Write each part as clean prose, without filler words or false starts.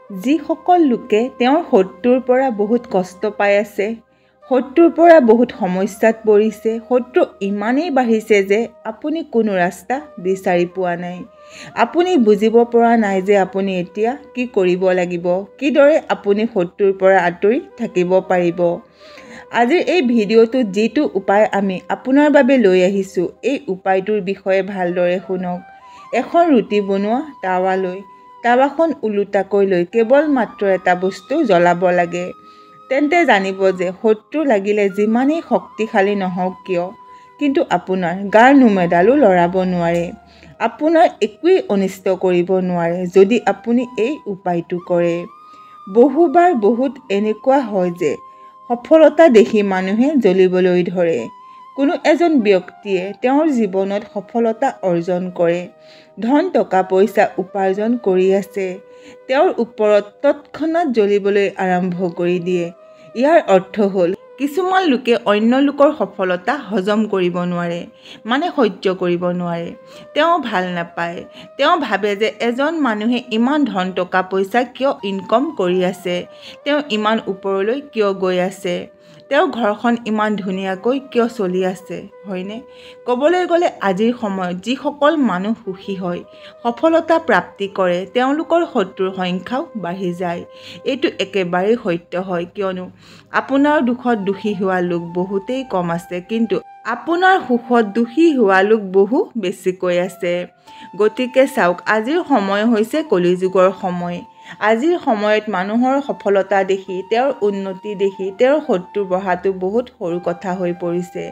যিসকল লোকে তেওঁৰ শত্ৰুৰ পৰা বহুত কষ্ট পাই আছে, শত্ৰুৰ পৰা বহুত সমস্যাত পৰিছে, শত্ৰু ইমানেই বাঢ়িছে যে আপুনি কোনো ৰাস্তা বিচাৰি পোৱা নাই। আপুনি বুজিব পৰা নাই যে আপুনি এতিয়া কি কৰিব লাগিব, কিদৰে আপুনি শত্ৰুৰ পৰা আঁতৰি থাকিব পাৰিব। আজিৰ এই ভিডিঅ'টোত যিটো উপায় আমি আপোনাৰ বাবে লৈ আহিছোঁ, এই উপায়টোৰ বিষয়ে ভালদৰে শুনক। এখন ৰুটি বনোৱা টাৱা লৈ টাৱাখন ওলোটাকৈ লৈ কেৱল মাত্ৰ এটা বস্তু জ্বলাব লাগে। তেন্তে জানিব যে শত্ৰু লাগিলে যিমানেই শক্তিশালী নহওক কিয়, কিন্তু আপোনাৰ গাৰ নোমেডালো লৰাব নোৱাৰে, আপোনাৰ একোৱেই অনিষ্ট কৰিব নোৱাৰে যদি আপুনি এই উপায়টো কৰে। বহুবাৰ বহুত এনেকুৱা হয় যে সফলতা দেখি মানুহে জ্বলিবলৈ ধৰে। কোনো এজন ব্যক্তিয়ে তেওঁৰ জীৱনত সফলতা অৰ্জন কৰে, ধন টকা পইচা উপাৰ্জন কৰি আছে, তেওঁৰ ওপৰত তৎক্ষণাত জ্বলিবলৈ আৰম্ভ কৰি দিয়ে। ইয়াৰ অৰ্থ হ'ল কিছুমান লোকে অন্য লোকৰ সফলতা হজম কৰিব নোৱাৰে, মানে সহ্য কৰিব নোৱাৰে। তেওঁ ভাল নাপায়। তেওঁ ভাবে যে এজন মানুহে ইমান ধন টকা পইচা কিয় ইনকম কৰি আছে, তেওঁ ইমান ওপৰলৈ কিয় গৈ আছে, তেওঁৰ ঘৰখন ইমান ধুনীয়াকৈ কিয় চলি আছে, হয়নে? ক'বলৈ গ'লে আজিৰ সময়ত যিসকল মানুহ সুখী হয়, সফলতা প্ৰাপ্তি কৰে, তেওঁলোকৰ শত্ৰুৰ সংখ্যাও বাঢ়ি যায়। এইটো একেবাৰেই সত্য হয়, কিয়নো আপোনাৰ দুখত দুখী হোৱা লোক বহুতেই কম আছে, কিন্তু আপোনাৰ সুখত দুখী হোৱা লোক বহু বেছিকৈ আছে। গতিকে চাওক, আজিৰ সময় হৈছে কলিযুগৰ সময়। আজিৰ সময়ত মানুহৰ সফলতা দেখি, তেওঁৰ উন্নতি দেখি তেওঁৰ শত্ৰু বঢ়াটো বহুত সৰু কথা হৈ পৰিছে।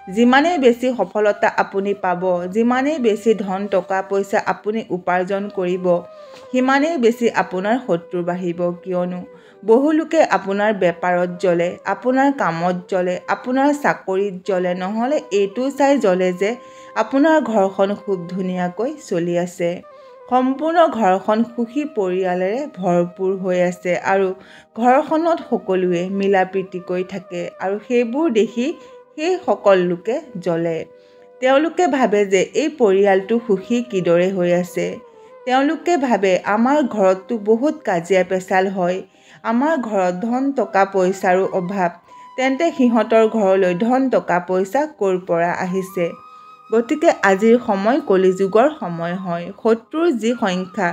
যিমানেই বেছি সফলতা আপুনি পাব, যিমানেই বেছি ধন টকা পইচা আপুনি উপাৰ্জন কৰিব, সিমানেই বেছি আপোনাৰ শত্ৰু বাঢ়িব। কিয়নো বহু লোকে আপোনাৰ বেপাৰত জ্বলে, আপোনাৰ কামত জ্বলে, আপোনাৰ চাকৰিত জ্বলে, নহ'লে এইটো চাই জ্বলে যে আপোনাৰ ঘৰখন খুব ধুনীয়াকৈ চলি আছে, সম্পূৰ্ণ ঘৰখন সুখী পৰিয়ালেৰে ভৰপূৰ হৈ আছে আৰু ঘৰখনত সকলোৱে মিলা প্ৰীতিকৈ থাকে, আৰু সেইবোৰ দেখি সেই সকল লোকে জ্বলে। তেওঁলোকে ভাবে যে এই পৰিয়ালটো সুখী কিদৰে হৈ আছে। তেওঁলোকে ভাবে আমাৰ ঘৰততো বহুত কাজিয়া পেচাল হয়, আমাৰ ঘৰত ধন টকা পইচাৰো অভাৱ, তেন্তে সিহঁতৰ ঘৰলৈ ধন টকা পইচা ক'ৰ পৰা আহিছে। গতিকে আজিৰ সময় কলিযুগৰ সময় হয়। শত্ৰুৰ যি সংখ্যা,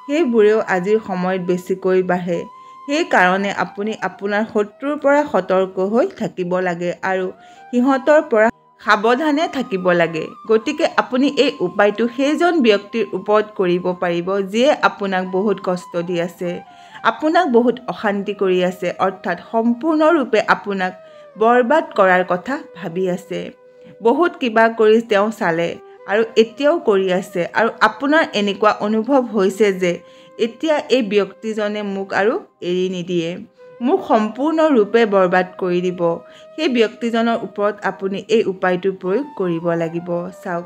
সেইবোৰেও আজিৰ সময়ত বেছিকৈ বাঢ়ে। সেইকাৰণে আপুনি আপোনাৰ শত্ৰুৰ পৰা সতৰ্ক হৈ থাকিব লাগে আৰু সিহঁতৰ পৰা সাৱধানে থাকিব লাগে। গতিকে আপুনি এই উপায়টো সেইজন ব্যক্তিৰ ওপৰত কৰিব পাৰিব যিয়ে আপোনাক বহুত কষ্ট দি আছে, আপোনাক বহুত অশান্তি কৰি আছে, অৰ্থাৎ সম্পূৰ্ণৰূপে আপোনাক বৰবাদ কৰাৰ কথা ভাবি আছে। বহুত কিবা কৰি তেওঁ চালে আৰু এতিয়াও কৰি আছে, আৰু আপোনাৰ এনেকুৱা অনুভৱ হৈছে যে এতিয়া এই ব্যক্তিজনে মোক আৰু এৰি নিদিয়ে, মোক সম্পূৰ্ণৰূপে বৰবাদ কৰি দিব। সেই ব্যক্তিজনৰ ওপৰত আপুনি এই উপায়টো প্ৰয়োগ কৰিব লাগিব। চাওক,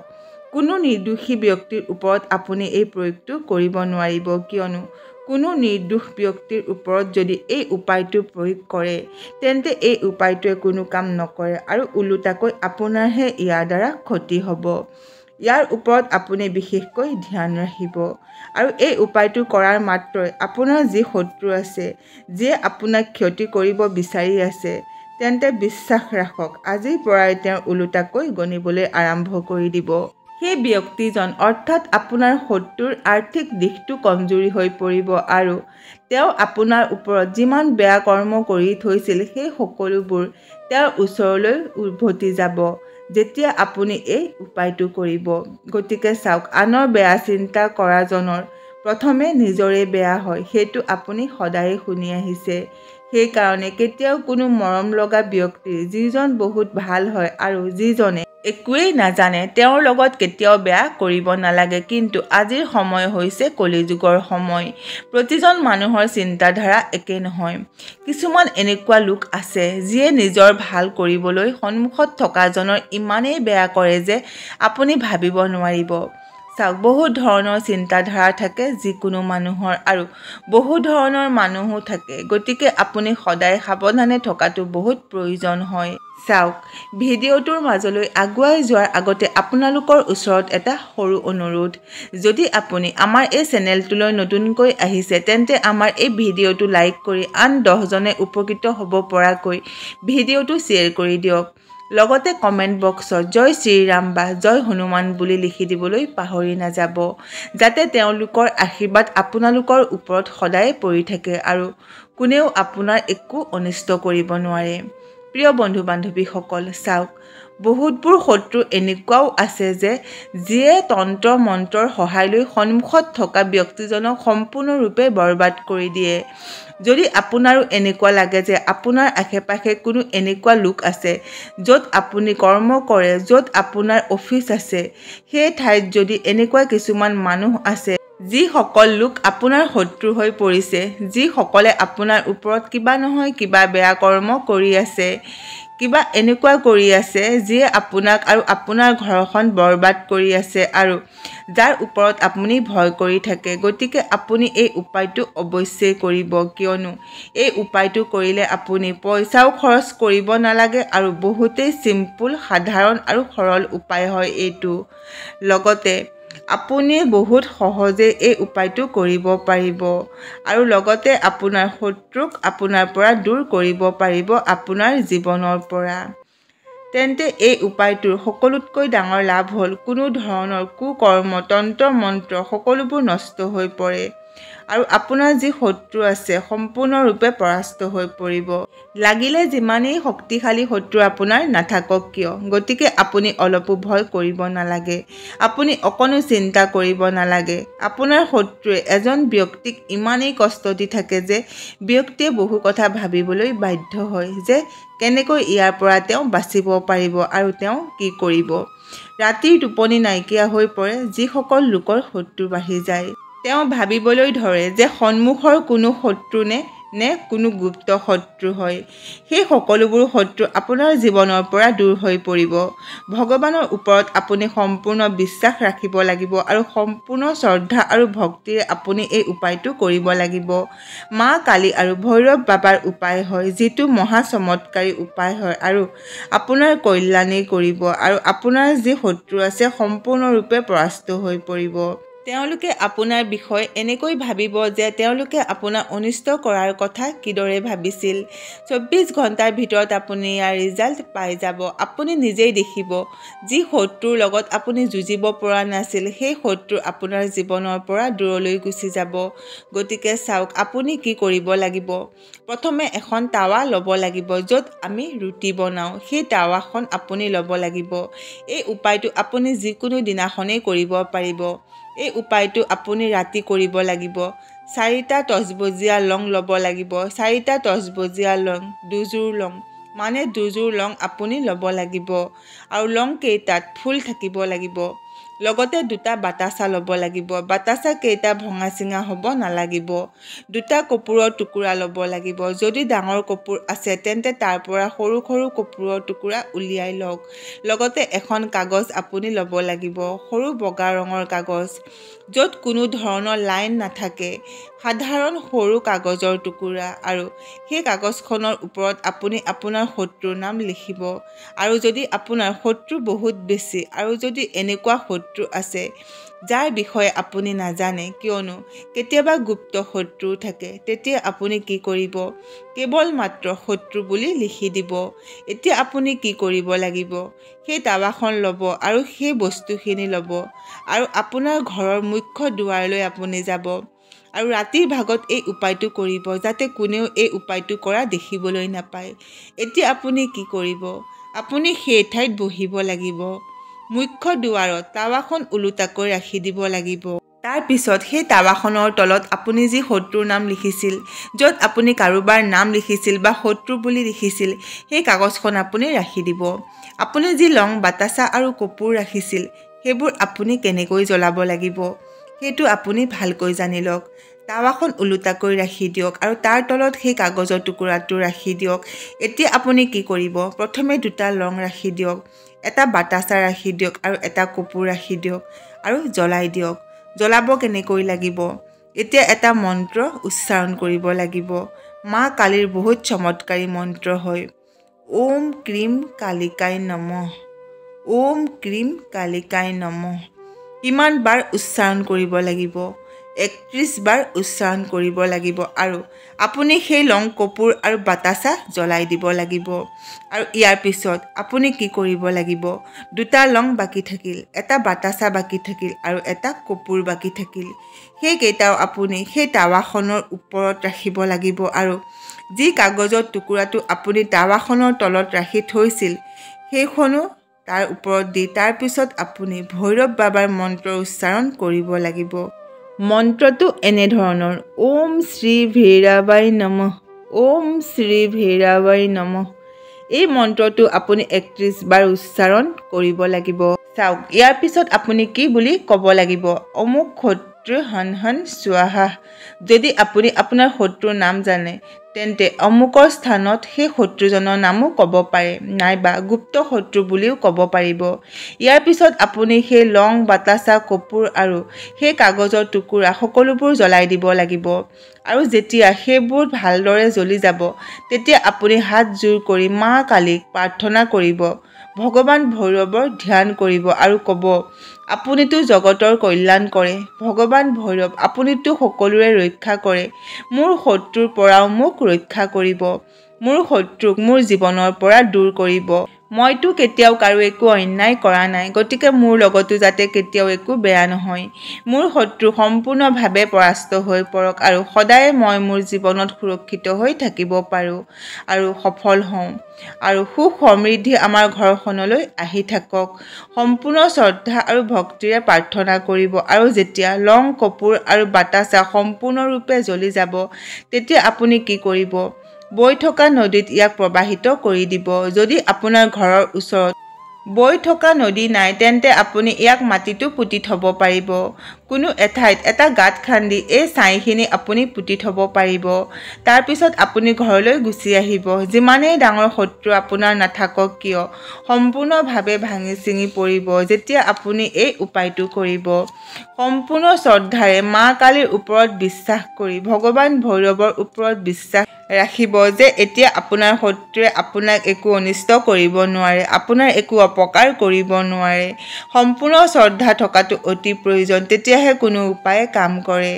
কোনো নিৰ্দোষী ব্যক্তিৰ ওপৰত আপুনি এই প্ৰয়োগটো কৰিব নোৱাৰিব, কিয়নো কোনো নিৰ্দোষ ব্যক্তিৰ ওপৰত যদি এই উপায়টো প্ৰয়োগ কৰে, তেন্তে এই উপায়টোৱে কোনো কাম নকৰে আৰু ওলোটাকৈ আপোনাৰহে ইয়াৰ দ্বাৰা ক্ষতি হ'ব। ইয়াৰ ওপৰত আপুনি বিশেষকৈ ধ্যান ৰাখিব। আৰু এই উপায়টো কৰাৰ মাত্ৰই আপোনাৰ যি শত্ৰু আছে, যিয়ে আপোনাক ক্ষতি কৰিব বিচাৰি আছে, তেন্তে বিশ্বাস ৰাখক, আজিৰ পৰাই তেওঁ ওলোটাকৈ গণিবলৈ আৰম্ভ কৰি দিব। সেই ব্যক্তিজন অৰ্থাৎ আপোনাৰ শত্ৰুৰ আৰ্থিক দিশটো কমজোৰি হৈ পৰিব আৰু তেওঁ আপোনাৰ ওপৰত যিমান বেয়া কৰ্ম কৰি থৈছিল, সেই সকলোবোৰ তেওঁৰ ওচৰলৈ উভতি যাব যেতিয়া আপুনি এই উপায়টো কৰিব। গতিকে চাওক, আনৰ বেয়া চিন্তা কৰাজনৰ প্ৰথমে নিজৰে বেয়া হয়, সেইটো আপুনি সদায়ে শুনি আহিছে। সেইকাৰণে কেতিয়াও কোনো মৰম লগা ব্যক্তিৰ, যিজন বহুত ভাল হয় আৰু যিজনে একোৱেই নাজানে, তেওঁৰ লগত কেতিয়াও বেয়া কৰিব নালাগে। কিন্তু আজিৰ সময় হৈছে কলিযুগৰ সময়। প্ৰতিজন মানুহৰ চিন্তাধাৰা একে নহয়। কিছুমান এনেকুৱা লোক আছে যিয়ে নিজৰ ভাল কৰিবলৈ সন্মুখত থকাজনৰ ইমানেই বেয়া কৰে যে আপুনি ভাবিব নোৱাৰিব। চাওক, বহুত ধৰণৰ চিন্তাধাৰা থাকে যিকোনো মানুহৰ, আৰু বহু ধৰণৰ মানুহো থাকে। গতিকে আপুনি সদায় সাৱধানে থকাটো বহুত প্ৰয়োজন হয়। চাওক, ভিডিঅ'টোৰ মাজলৈ আগুৱাই যোৱাৰ আগতে আপোনালোকৰ ওচৰত এটা সৰু অনুৰোধ। যদি আপুনি আমাৰ এই চেনেলটোলৈ নতুনকৈ আহিছে, তেন্তে আমাৰ এই ভিডিঅ'টো লাইক কৰি আন 10জনে উপকৃত হ'ব পৰাকৈ ভিডিঅ'টো শ্বেয়াৰ কৰি দিয়ক। লগতে কমেণ্ট বক্সত জয় শ্ৰীৰাম বা জয় হনুমান বুলি লিখি দিবলৈ পাহৰি নাযাব, যাতে তেওঁলোকৰ আশীৰ্বাদ আপোনালোকৰ ওপৰত সদায় পৰি থাকে আৰু কোনেও আপোনাৰ একো অনিষ্ট কৰিব নোৱাৰে। প্ৰিয় বন্ধু বান্ধৱীসকল, চাওক, বহুতবোৰ শত্ৰু এনেকুৱাও আছে যে যিয়ে তন্ত্ৰ মন্ত্ৰৰ সহায় লৈ সন্মুখত থকা ব্যক্তিজনক সম্পূৰ্ণৰূপে বৰবাদ কৰি দিয়ে। যদি আপোনাৰো এনেকুৱা লাগে যে আপোনাৰ আশে-পাশে কোনো এনেকুৱা লোক আছে য'ত আপুনি কৰ্ম কৰে, য'ত আপোনাৰ অফিচ আছে, সেই ঠাইত যদি এনেকুৱা কিছুমান মানুহ আছে যিসকল লোক আপোনাৰ শত্ৰু হৈ পৰিছে, যিসকলে আপোনাৰ ওপৰত কিবা নহয় কিবা বেয়া কৰ্ম কৰি আছে, কিবা এনেকুৱা কৰি আছে যিয়ে আপোনাক আৰু আপোনাৰ ঘৰখন বৰবাদ কৰি আছে আৰু যাৰ ওপৰত আপুনি ভয় কৰি থাকে, গতিকে আপুনি এই উপায়টো অৱশ্যেই কৰিব। কিয়নো এই উপায়টো কৰিলে আপুনি পইচাও খৰচ কৰিব নালাগে আৰু বহুতেই চিম্পুল, সাধাৰণ আৰু সৰল উপায় হয় এইটো। লগতে আপুনি বহুত সহজে এই উপায়টো কৰিব পাৰিব আৰু লগতে আপোনাৰ শত্ৰুক আপোনাৰ পৰা দূৰ কৰিব পাৰিব আপোনাৰ জীৱনৰ পৰা। তেন্তে এই উপায়টোৰ সকলোতকৈ ডাঙৰ লাভ হ'ল কোনো ধৰণৰ কুকৰ্ম, তন্ত্ৰ মন্ত্ৰ সকলোবোৰ নষ্ট হৈ পৰে আৰু আপোনাৰ যি শত্ৰু আছে সম্পূৰ্ণৰূপে পৰাস্ত হৈ পৰিব। লাগিলে যিমানেই শক্তিশালী শত্ৰু আপোনাৰ নাথাকক কিয়। গতিকে আপুনি অলপো ভয় কৰিব নালাগে, আপুনি অকণো চিন্তা কৰিব নালাগে। আপোনাৰ শত্ৰুৱে এজন ব্যক্তিক ইমানেই কষ্ট দি থাকে যে ব্যক্তিয়ে বহু কথা ভাবিবলৈ বাধ্য হয় যে কেনেকৈ ইয়াৰ পৰা তেওঁ বাচিব পাৰিব আৰু তেওঁ কি কৰিব। ৰাতিৰ টোপনি নাইকিয়া হৈ পৰে যিসকল লোকৰ শত্ৰু বাঢ়ি যায়। তেওঁ ভাবিবলৈ ধৰে যে সন্মুখৰ কোনো শত্ৰু নে কোনো গুপ্ত শত্ৰু হয়। সেই সকলোবোৰ শত্ৰু আপোনাৰ জীৱনৰ পৰা দূৰ হৈ পৰিব। ভগৱানৰ ওপৰত আপুনি সম্পূৰ্ণ বিশ্বাস ৰাখিব লাগিব আৰু সম্পূৰ্ণ শ্ৰদ্ধা আৰু ভক্তিৰে আপুনি এই উপায়টো কৰিব লাগিব। মা কালী আৰু ভৈৰৱ বাবাৰ উপায় হয়, যিটো মহা চমৎকাৰী উপায় হয় আৰু আপোনাৰ কল্যাণেই কৰিব আৰু আপোনাৰ যি শত্ৰু আছে সম্পূৰ্ণৰূপে পৰাস্ত হৈ পৰিব। তেওঁলোকে আপোনাৰ বিষয়ে এনেকৈ ভাবিব যে তেওঁলোকে আপোনাক অনিষ্ট কৰাৰ কথা কিদৰে ভাবিছিল। 24 ঘণ্টাৰ ভিতৰত আপুনি ইয়াৰ ৰিজাল্ট পাই যাব। আপুনি নিজেই দেখিব, যি শত্ৰুৰ লগত আপুনি যুঁজিব পৰা নাছিল, সেই শত্ৰু আপোনাৰ জীৱনৰ পৰা দূৰলৈ গুচি যাব। গতিকে চাওক, আপুনি কি কৰিব লাগিব। প্ৰথমে এখন টাৱা ল'ব লাগিব য'ত আমি ৰুটি বনাওঁ। সেই টাৱাখন আপুনি ল'ব লাগিব। এই উপায়টো আপুনি যিকোনো দিনাখনেই কৰিব পাৰিব। এই উপায়টো আপুনি ৰাতি কৰিব লাগিব। 4টা তচবজীয়া লং ল'ব লাগিব। 4টা তচবজীয়া লং, দুযোৰ লং, মানে দুযোৰ লং আপুনি ল'ব লাগিব আৰু লং কেইটাত ফুল থাকিব লাগিব। লগতে 2টা বাতাচা ল'ব লাগিব। বাতাচা কেইটা ভঙা চিঙা হ'ব নালাগিব। 2টা কৰ্পূৰৰ টুকুৰা ল'ব লাগিব। যদি ডাঙৰ কৰ্পূৰ আছে তেন্তে তাৰ পৰা সৰু সৰু কৰ্পূৰৰ টুকুৰা উলিয়াই লওক। লগতে এখন কাগজ আপুনি ল'ব লাগিব, সৰু বগা ৰঙৰ কাগজ, য'ত কোনো ধৰণৰ লাইন নাথাকে, সাধাৰণ সৰু কাগজৰ টুকুৰা, আৰু সেই কাগজখনৰ ওপৰত আপুনি আপোনাৰ শত্ৰুৰ নাম লিখিব। আৰু যদি আপোনাৰ শত্ৰু বহুত বেছি আৰু যদি এনেকুৱা শত্ৰু আছে যাৰ বিষয়ে আপুনি নাজানে, কিয়নো কেতিয়াবা গুপ্ত শত্ৰু থাকে, তেতিয়া আপুনি কি কৰিব, কেৱল মাত্ৰ শত্ৰু বুলি লিখি দিব। এতিয়া আপুনি কি কৰিব লাগিব, সেই টাৱাখন ল'ব আৰু সেই বস্তুখিনি ল'ব আৰু আপোনাৰ ঘৰৰ মুখ্য দুৱাৰলৈ আপুনি যাব আৰু ৰাতিৰ ভাগত এই উপায়টো কৰিব, যাতে কোনেও এই উপায়টো কৰা দেখিবলৈ নাপায়। এতিয়া আপুনি কি কৰিব, আপুনি সেই ঠাইত বহিব লাগিব। মুখ্য দুৱাৰত টাৱাখন ওলোটাকৈ ৰাখি দিব লাগিব। তাৰ পিছত সেই টাৱাখনৰ তলত আপুনি যি শত্ৰুৰ নাম লিখিছিল, য'ত আপুনি কাৰোবাৰ নাম লিখিছিল বা শত্ৰু বুলি লিখিছিল, সেই কাগজখন আপুনি ৰাখি দিব। আপুনি যি লং, বাতাচা আৰু কৰ্পূৰ ৰাখিছিল, সেইবোৰ আপুনি কেনেকৈ জ্বলাব লাগিব সেইটো আপুনি ভালকৈ জানি লওক। টাৱাখন ওলোটাকৈ ৰাখি দিয়ক আৰু তাৰ তলত সেই কাগজৰ টুকুৰাটো ৰাখি দিয়ক। এতিয়া আপুনি কি কৰিব, প্ৰথমে 2টা লং ৰাখি দিয়ক, এটা বাতাচা ৰাখি দিয়ক আৰু এটা কৰ্পূৰ ৰাখি দিয়ক আৰু জ্বলাই দিয়ক। জ্বলাব কেনেকৈ লাগিব? এতিয়া এটা মন্ত্ৰ উচ্চাৰণ কৰিব লাগিব। মা কালীৰ বহুত চমৎকাৰী মন্ত্ৰ হয়। ওম ক্ৰীম কালিকাই নমঃ। ওম ক্ৰীম কালিকাই নমঃ। কিমান বাৰ উচ্চাৰণ কৰিব লাগিব? 31 বাৰ উচ্চাৰণ কৰিব লাগিব আৰু আপুনি সেই লং কপোৰ আৰু বাতাচা জ্বলাই দিব লাগিব। আৰু ইয়াৰ পিছত আপুনি কি কৰিব লাগিব? 2টা লং বাকী থাকিল, এটা বাতাচা বাকী থাকিল আৰু এটা কপোৰ বাকী থাকিল। সেইকেইটাও আপুনি সেই টাৱাখনৰ ওপৰত ৰাখিব লাগিব আৰু যি কাগজৰ টুকুৰাটো আপুনি টাৱাখনৰ তলত ৰাখি থৈছিল সেইখনো তাৰ ওপৰত দি তাৰ পিছত আপুনি ভৈৰৱ বাবাৰ মন্ত্ৰ উচ্চাৰণ কৰিব লাগিব। মন্ত্ৰটো এনেধৰণৰ: ওম শ্ৰী ভৈৰৱাই নমঃ। ওম শ্ৰী ভৈৰৱাই নমঃ। এই মন্ত্ৰটো আপুনি 31 বাৰ উচ্চাৰণ কৰিব লাগিব। চাওক, ইয়াৰ পিছত আপুনি কি বুলি ক'ব লাগিব? অমুক শত্ৰু হন হন স্বাহা। যদি আপুনি আপোনাৰ শত্ৰুৰ নাম জানে তেন্তে অমুকৰ স্থানত সেই শত্ৰুজনৰ নামো ক'ব পাৰে, নাইবা গুপ্ত শত্ৰু বুলিও ক'ব পাৰিব। ইয়াৰ পিছত আপুনি সেই লং, বাতাচা, কপোৰ আৰু সেই কাগজৰ টুকুৰা সকলোবোৰ জ্বলাই দিব লাগিব। আৰু যেতিয়া সেইবোৰ ভালদৰে জ্বলি যাব তেতিয়া আপুনি হাত জোৰ কৰি মা কালীক প্ৰাৰ্থনা কৰিব, ভগৱান ভৈৰৱৰ ধ্যান কৰিব আৰু ক'ব, আপুনিতো জগতৰ কল্যাণ কৰে, ভগৱান ভৈৰৱ আপুনিতো সকলোৰে ৰক্ষা কৰে, মোৰ শত্ৰুৰ পৰাও মোক ৰক্ষা কৰিব, মোৰ শত্ৰুক মোৰ জীৱনৰ পৰা দূৰ কৰিব। মইতো কেতিয়াও কাৰো একো অন্যায় কৰা নাই, গতিকে মোৰ লগতো যাতে কেতিয়াও একো বেয়া নহয়। মোৰ শত্ৰু সম্পূৰ্ণভাৱে পৰাস্ত হৈ পৰক আৰু সদায় মই মোৰ জীৱনত সুৰক্ষিত হৈ থাকিব পাৰোঁ আৰু সফল হওঁ আৰু সুখ সমৃদ্ধি আমাৰ ঘৰখনলৈ আহি থাকক। সম্পূৰ্ণ শ্ৰদ্ধা আৰু ভক্তিৰে প্ৰাৰ্থনা কৰিব আৰু যেতিয়া লং, কপোৰ আৰু বাতাচা সম্পূৰ্ণৰূপে জ্বলি যাব তেতিয়া আপুনি কি কৰিব? বৈ থকা নদীত ইয়াক প্ৰবাহিত কৰি দিব। যদি আপোনাৰ ঘৰৰ ওচৰত বৈ থকা নদী নাই তেন্তে আপুনি ইয়াক মাটিতো পুতি থ'ব পাৰিব। কোনো এঠাইত এটা গাঁত খান্দি এই ছাইখিনি আপুনি পুতি থ'ব পাৰিব। তাৰপিছত আপুনি ঘৰলৈ গুচি আহিব। যিমানেই ডাঙৰ শত্ৰু আপোনাৰ নাথাকক কিয় সম্পূৰ্ণভাৱে ভাঙি ছিঙি পৰিব যেতিয়া আপুনি এই উপায়টো কৰিব। সম্পূৰ্ণ শ্ৰদ্ধাৰে মা কালীৰ ওপৰত বিশ্বাস কৰি ভগৱান ভৈৰৱৰ ওপৰত বিশ্বাস ৰাখিব যে এতিয়া আপোনাৰ শত্ৰুৱে আপোনাক একো অনিষ্ট কৰিব নোৱাৰে, আপোনাৰ একো অপকাৰ কৰিব নোৱাৰে। সম্পূৰ্ণ শ্ৰদ্ধা থকাটো অতি প্ৰয়োজন, তেতিয়াহে কোনো উপায়ে কাম কৰে।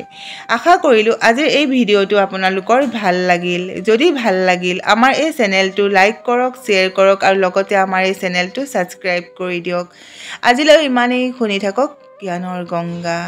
আশা কৰিলোঁ আজিৰ এই ভিডিঅ'টো আপোনালোকৰ ভাল লাগিল। যদি ভাল লাগিল আমাৰ এই চেনেলটো লাইক কৰক, শ্বেয়াৰ কৰক আৰু লগতে আমাৰ এই চেনেলটো ছাবস্ক্ৰাইব কৰি দিয়ক। আজিলৈ ইমানেই। শুনি থাকক জ্ঞানৰ গংগা।